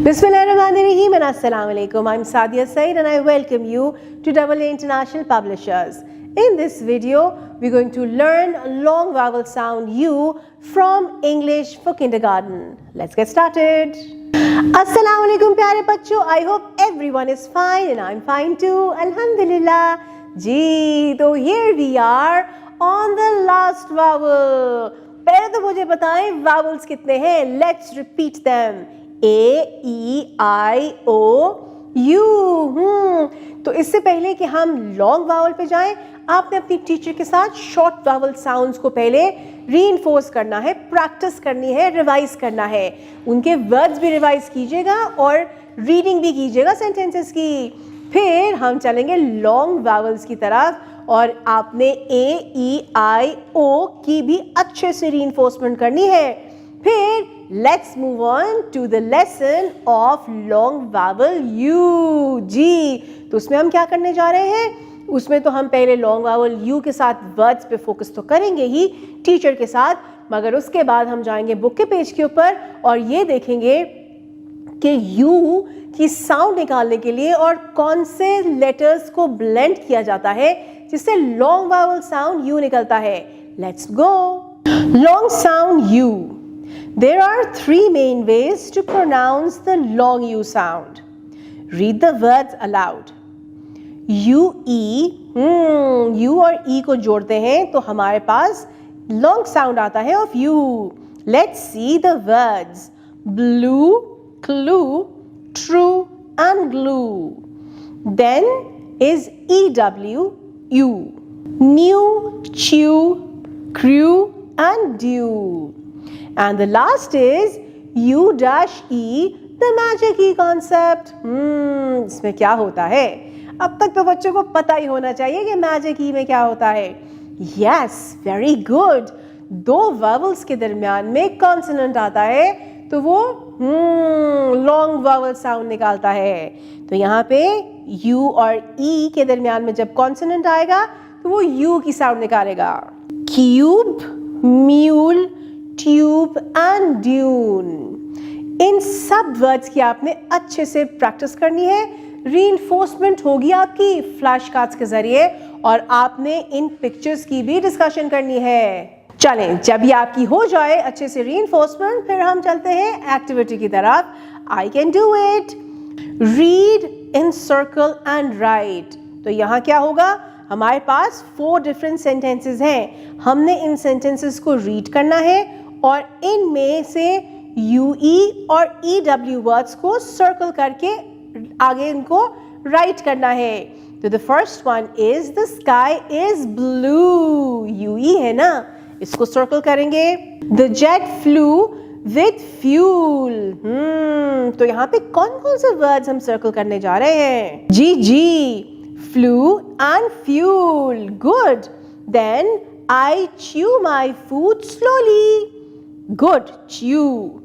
Bismillahirrahmanirrahim and Assalamu alaikum. I'm Sadia Said and I welcome you to AA International Publishers. In this video, we're going to learn a long vowel sound U from English for kindergarten. Let's get started. Assalamu alaikum pyare bachcho. I hope everyone is fine and I'm fine too. Alhamdulillah. जी, तो here we are on the last vowel. पहले तो मुझे बताएं vowels कितने हैं? Let's repeat them. A, E, I, O, U. तो इससे पहले कि हम लॉन्ग वावल पे जाएं, आपने अपनी टीचर के साथ शॉर्ट वावल साउंड्स को पहले रीइंफोर्स करना है, प्रैक्टिस करनी है, रिवाइज करना है. उनके वर्ड्स भी रिवाइज कीजिएगा और रीडिंग भी कीजिएगा सेंटेंसेस की. फिर हम चलेंगे लॉन्ग वावल्स की तरफ और आपने ए, ई, आई, ओ की भी अच्छे से रीइंफोर्समेंट करनी है. फिर let's move on to the lesson of long vowel U. जी, तो उसमें हम क्या करने जा रहे हैं? उसमें तो हम पहले long vowel U के साथ वर्ड्स पे फोकस तो करेंगे ही टीचर के साथ, मगर उसके बाद हम जाएंगे बुक के पेज के ऊपर और ये देखेंगे कि U की साउंड निकालने के लिए और कौन से लेटर्स को ब्लेंड किया जाता है जिससे long vowel साउंड U निकलता है. Let's go. Long sound U. There are three main ways to pronounce the long U sound. Read the words aloud. U, E. U और E को जोड़ते हैं तो हमारे पास long sound आता है of U. Let's see the words. Blue, clue, true and glue. Then is EW, U. New, chew, crew and due. And the last is U-E, the magic E concept. इसमें क्या होता है? अब तक तो बच्चों को पता ही होना चाहिए कि मैजिक ई में क्या होता है. Yes, very good. दो vowels के दरमियान में consonant आता है तो वो long vowel sound निकालता है. तो यहाँ पे U और E के दरमियान में जब consonant आएगा तो वो U की sound निकालेगा. Cube, mule, tube and dune. इन सब वर्ड्स की आपने अच्छे से प्रैक्टिस करनी है. रीइंफोर्समेंट होगी आपकी फ्लैश कार्ड्स के जरिए और आपने इन पिक्चर्स की भी डिस्कशन करनी है. चलें, जब ये आपकी हो जाए अच्छे से रीइंफोर्समेंट, फिर हम चलते हैं एक्टिविटी की तरफ. I can do it. Read in circle and right. तो यहाँ क्या होगा? हमारे पास 4 डिफरेंट सेंटेंसेस हैं. हमने इन सेंटेंसेस को रीड करना है और इनमें से UE और EW वर्ड्स को सर्कल करके आगे इनको राइट करना है. तो the first one is the sky is blue. UE है ना, इसको सर्कल करेंगे. The jet flu with fuel. तो यहाँ पे कौन कौन से वर्ड्स हम सर्कल करने जा रहे हैं? जी, flu and fuel. Good. Then I chew my food slowly. Good, chew.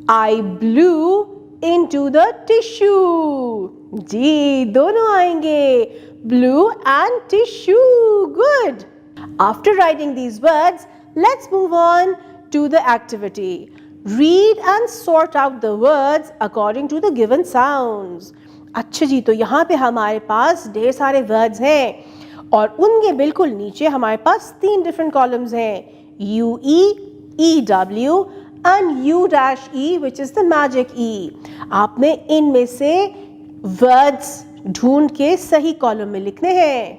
I blew into the tissue. जी, दोनों आएंगे. Blew and tissue. Good. After writing these words, let's move on to the activity. Read and sort out the words according to the given sounds. अच्छा जी, तो यहाँ पे हमारे पास ढेर सारे words हैं और उनके बिल्कुल नीचे हमारे पास 3 डिफरेंट कॉलम्स हैं. UE, EW and U-E, which is the magic E. आपने इनमें से वर्ड्स ढूंढ के सही कॉलम में लिखने हैं.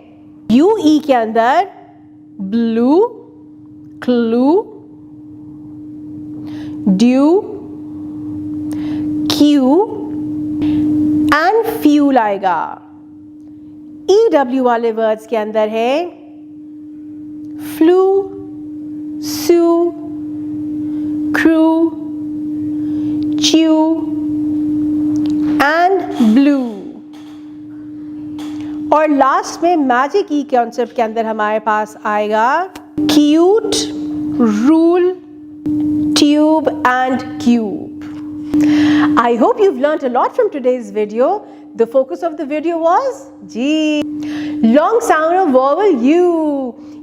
UE के अंदर blue, clue, due, queue and fuel आएगा. EW वाले वर्ड्स के अंदर है flu, sue, crew, chew and blue. और लास्ट में मैजिक ई कॉन्सेप्ट के अंदर हमारे पास आएगा cute, rule, tube and cube. I hope you've learnt a lot from today's video. The focus of the video was long sound of vowel U.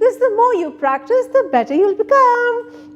Because the more you practice, the better you'll become.